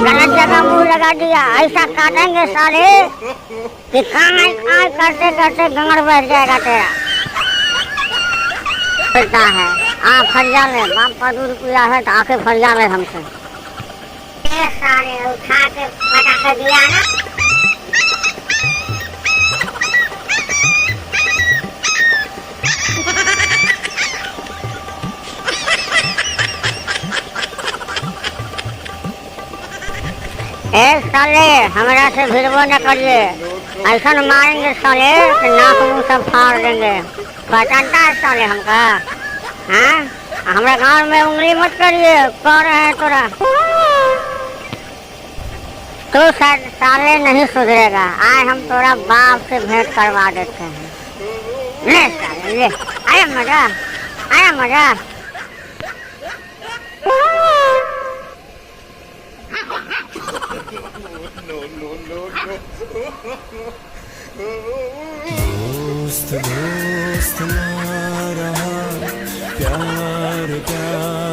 गलत जगह मुंह लगा दिया। ऐसा काटेंगे साले कि कान करते करते गंगड़ बैठ जाएगा तेरा। मिलता है फरिया में बाप का दूध पिया है तो आके फरिया में हमसे सारे उठा के पटा के दिया ना। साले हमरा से भिड़बो न करिए, ऐसा मारेंगे साले कि नाक मुँह सब फाड़ देंगे। पहचानता है साले हमका? हाँ, हमारे गांव में उंगली मत करिए, कौन है तोरा? तू साले नहीं सुधरेगा, आए हम तोरा बाप से भेंट करवा देते हैं। ले साले ले, आया मजा, आया मजा। दोस्त दोस्त ना रहा, प्यार प्यार